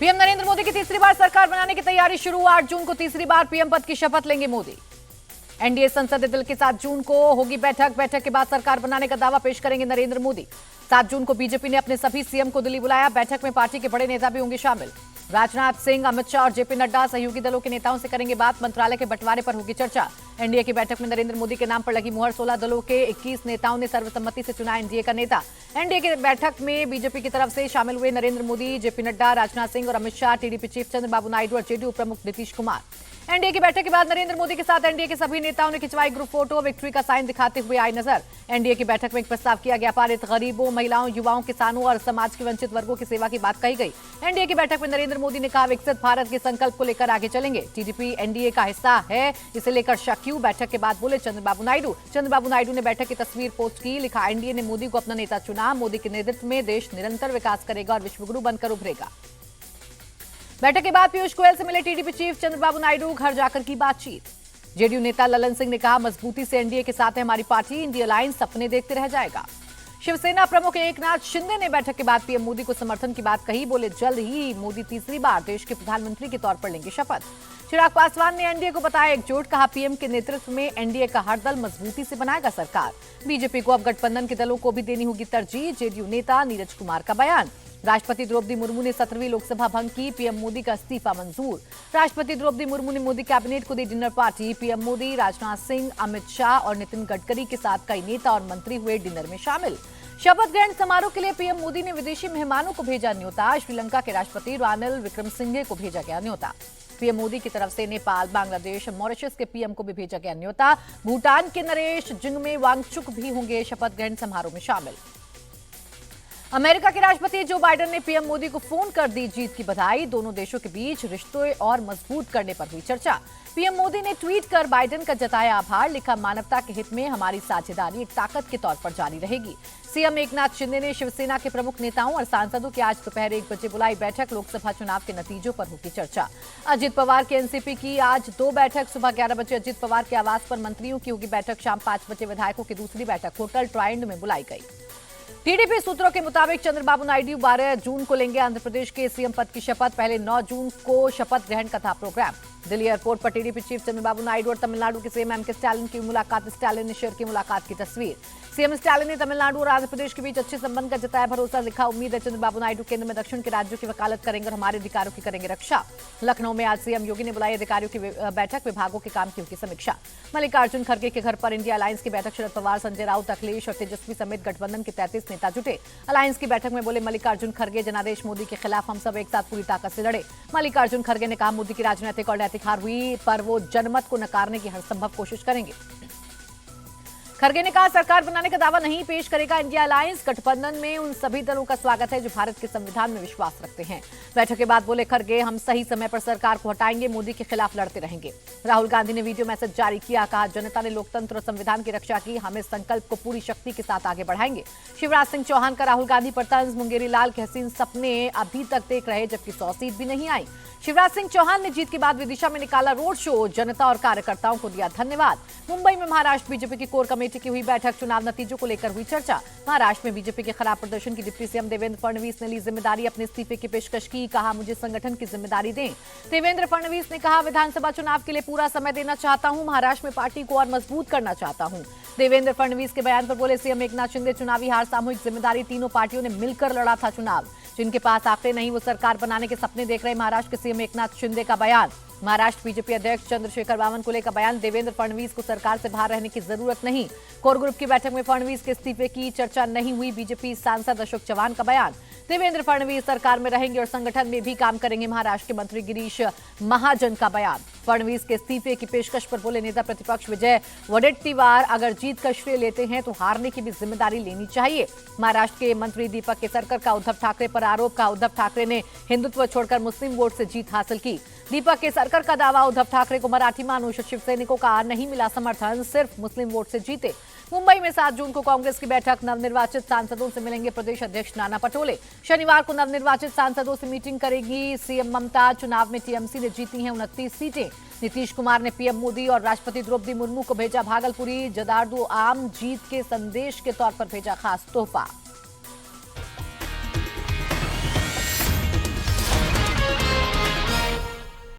PM Narendra Modi की तीसरी बार सरकार बनाने की तैयारी शुरू। 8 जून को तीसरी बार पीएम पद की शपथ लेंगे मोदी। एनडीए संसदीय दल की 7 जून को होगी बैठक के बाद सरकार बनाने का दावा पेश करेंगे नरेंद्र मोदी। 7 जून को बीजेपी ने अपने सभी सीएम को दिल्ली बुलाया। बैठक में पार्टी के बड़े नेता भी होंगे शामिल। राजनाथ सिंह, अमित शाह और जेपी नड्डा सहयोगी दलों के नेताओं से करेंगे बात। मंत्रालय के बंटवारे पर होगी चर्चा। एनडीए की बैठक में नरेंद्र मोदी के नाम पर लगी मुहर। 16 दलों के 21 नेताओं ने सर्वसम्मति से चुना एनडीए का नेता। एनडीए की बैठक में बीजेपी की तरफ से शामिल हुए नरेंद्र मोदी, जेपी नड्डा, राजनाथ सिंह और अमित शाह, टीडीपी चीफ चंद्रबाबू नायडू और जेडीयू प्रमुख नीतीश कुमार। एनडीए की बैठक के बाद नरेंद्र मोदी के साथ एनडीए के सभी नेताओं ने खिंचवाई ग्रुप फोटो। विक्ट्री का साइन दिखाते हुए आई नजर। एनडीए की बैठक में एक प्रस्ताव किया गया पारित। गरीबों, महिलाओं, युवाओं, किसानों और समाज के वंचित वर्गों की सेवा की बात कही गई। एनडीए की बैठक में नरेंद्र मोदी ने कहा विकसित भारत के संकल्प को लेकर आगे चलेंगे। टीडीपी एनडीए का हिस्सा है, इसे लेकर शक क्यों? बैठक के बाद बोले चंद्रबाबू नायडू ने बैठक की तस्वीर पोस्ट की। लिखा, एनडीए ने मोदी को अपना नेता चुना। मोदी के नेतृत्व में देश निरंतर विकास करेगा और विश्वगुरु बनकर उभरेगा। बैठक के बाद पीयूष गोयल से मिले टीडीपी चीफ चंद्रबाबू नायडू। घर जाकर की बातचीत। जेडीयू नेता ललन सिंह ने कहा मजबूती से एनडीए के साथ है हमारी पार्टी। इंडिया अलायंस सपने देखते रह जाएगा। शिवसेना प्रमुख एकनाथ शिंदे ने बैठक के बाद पीएम मोदी को समर्थन की बात कही। बोले जल्द ही मोदी तीसरी बार देश के प्रधानमंत्री के तौर पर लेंगे शपथ। चिराग पासवान ने एनडीए को बताया एकजुट। कहा पीएम के नेतृत्व में एनडीए का हर दल मजबूती से बनाएगा सरकार। बीजेपी को अब गठबंधन के दलों को भी देनी होगी तरजीह। जेडीयू नेता नीरज कुमार का बयान। राष्ट्रपति द्रौपदी मुर्मू ने 17वीं लोकसभा भंग की। पीएम मोदी का इस्तीफा मंजूर। राष्ट्रपति द्रौपदी मुर्मू ने मोदी कैबिनेट को दी dinner party. PM Modi, Rajnath Singh, Amit Shah और नितिन गडकरी के साथ कई नेता और मंत्री हुए डिनर में शामिल। शपथ ग्रहण समारोह के लिए पीएम मोदी ने विदेशी मेहमानों को भेजा न्योता। श्रीलंका के राष्ट्रपति रानिल विक्रमसिंघे को भेजा गया न्योता। पीएम मोदी की तरफ से नेपाल, बांग्लादेश, मॉरिशस के पीएम को भी भेजा गया न्योता। भूटान के नरेश जिंगमे वांगचुक भी होंगे शपथ ग्रहण समारोह में शामिल। अमेरिका के राष्ट्रपति जो बाइडेन ने पीएम मोदी को फोन कर दी जीत की बधाई। दोनों देशों के बीच रिश्ते और मजबूत करने पर हुई चर्चा। पीएम मोदी ने ट्वीट कर बाइडेन का जताया आभार। लिखा, मानवता के हित में हमारी साझेदारी एक ताकत के तौर पर जारी रहेगी। सीएम एकनाथ शिंदे ने शिवसेना के प्रमुख नेताओं और सांसदों की आज दोपहर 1 बजे बुलाई बैठक। लोकसभा चुनाव के नतीजों पर होगी चर्चा। अजित पवार के एनसीपी की आज 2 बैठक। सुबह 11 बजे अजित पवार के आवास पर मंत्रियों की होगी बैठक। शाम 5 बजे विधायकों की दूसरी बैठक होटल ट्राइडेंट में बुलाई गई। टीडीपी सूत्रों के मुताबिक चंद्रबाबू नायडू 12 जून को लेंगे आंध्र प्रदेश के सीएम पद की शपथ। पहले 9 जून को शपथ ग्रहण का था प्रोग्राम। दिल्ली एयरपोर्ट पर टीडीपी चीफ चंद्रबाबू नायडू और तमिलनाडु के सीएम एमके स्टालिन की मुलाकात। स्टालिन ने शेयर की मुलाकात की तस्वीर। सीएम स्टालिन ने तमिलनाडु और आंध्र प्रदेश के बीच अच्छे संबंध का जताया भरोसा। लिखा, उम्मीद है चंद्रबाबू नायडू केंद्र में दक्षिण के राज्यों की वकालत करेंगे और हमारे अधिकारों की करेंगे रक्षा। लखनऊ में आज सीएम योगी ने बुलाई अधिकारियों की बैठक। विभागों के काम की होगी समीक्षा। मल्लिकार्जुन खड़गे के घर पर इंडिया अलायंस की बैठक। शरद पवार, संजय राउत, अखिलेश और तेजस्वी समेत गठबंधन के 33 नेता जुटे। अलायंस की बैठक में बोले मल्लिकार्जुन खड़गे, जनादेश मोदी के खिलाफ हम सब एक साथ पूरी ताकत से लड़े। मल्लिकार्जुन खड़गे ने कहा मोदी की राजनीतिक और नैतिक हार हुई पर वो जनमत को नकारने की हर संभव कोशिश करेंगे। खड़गे ने कहा सरकार बनाने का दावा नहीं पेश करेगा इंडिया अलायंस। गठबंधन में उन सभी दलों का स्वागत है जो भारत के संविधान में विश्वास रखते हैं। बैठक के बाद बोले खड़गे, हम सही समय पर सरकार को हटाएंगे, मोदी के खिलाफ लड़ते रहेंगे। राहुल गांधी ने वीडियो मैसेज जारी किया। कहा जनता ने लोकतंत्र और संविधान की रक्षा की, हम इस संकल्प को पूरी शक्ति के साथ आगे बढ़ाएंगे। शिवराज सिंह चौहान का राहुल गांधी पर तंज। मुंगेरी लाल के हसीन सपने अभी तक देख रहे जबकि 100 सीट भी नहीं आई। शिवराज सिंह चौहान ने जीत के बाद विदिशा में निकाला रोड शो। जनता और कार्यकर्ताओं को दिया धन्यवाद। मुंबई में महाराष्ट्र बीजेपी की कोर कमेटी की हुई बैठक। चुनाव नतीजों को लेकर हुई चर्चा। महाराष्ट्र में बीजेपी के खराब प्रदर्शन की डिप्टी सीएम देवेंद्र फडणवीस ने ली जिम्मेदारी। अपने इस्तीफे की पेशकश की। कहा मुझे संगठन की जिम्मेदारी दें। देवेंद्र फडणवीस ने कहा विधानसभा चुनाव के लिए पूरा समय देना चाहता हूं। महाराष्ट्र में पार्टी को और मजबूत करना चाहता हूं। देवेंद्र फडणवीस के बयान पर बोले सीएम एकनाथ शिंदे, चुनावी हार सामूहिक जिम्मेदारी। तीनों पार्टियों ने मिलकर लड़ा था चुनाव। जिनके पास आंकड़े नहीं वो सरकार बनाने के सपने देख रहे। महाराष्ट्र के सीएम एकनाथ शिंदे का बयान। महाराष्ट्र बीजेपी अध्यक्ष चंद्रशेखर बावनकुले का बयान। देवेंद्र फडणवीस को सरकार से बाहर रहने की जरूरत नहीं। कोर ग्रुप की बैठक में फडणवीस के इस्तीफे की चर्चा नहीं हुई। बीजेपी सांसद अशोक चव्हाण का बयान। देवेंद्र फडणवीस सरकार में रहेंगे और संगठन में भी काम करेंगे। महाराष्ट्र के मंत्री गिरीश महाजन का बयान। फडणवीस के इस्तीफे की पेशकश पर बोले नेता प्रतिपक्ष विजय वडेट्टीवार, अगर जीत का श्रेय लेते हैं तो हारने की भी जिम्मेदारी लेनी चाहिए। महाराष्ट्र के मंत्री दीपक केसरकर का उद्धव ठाकरे पर आरोप। का उद्धव ठाकरे ने हिंदुत्व छोड़कर मुस्लिम वोट से जीत हासिल की। दीपक केसरकर का दावा, उद्धव ठाकरे को मराठी मानुष शिव सैनिकों का नहीं मिला समर्थन, सिर्फ मुस्लिम वोट से जीते। मुंबई में 7 जून को कांग्रेस की बैठक। नवनिर्वाचित सांसदों से मिलेंगे प्रदेश अध्यक्ष नाना पटोले। शनिवार को नवनिर्वाचित सांसदों से मीटिंग करेगी सीएम ममता। चुनाव में टीएमसी ने जीती हैं 29 सीटें। नीतीश कुमार ने पीएम मोदी और राष्ट्रपति द्रौपदी मुर्मू को भेजा भागलपुरी। जदार्दू आम जीत के संदेश के तौर पर भेजा खास तोहफा।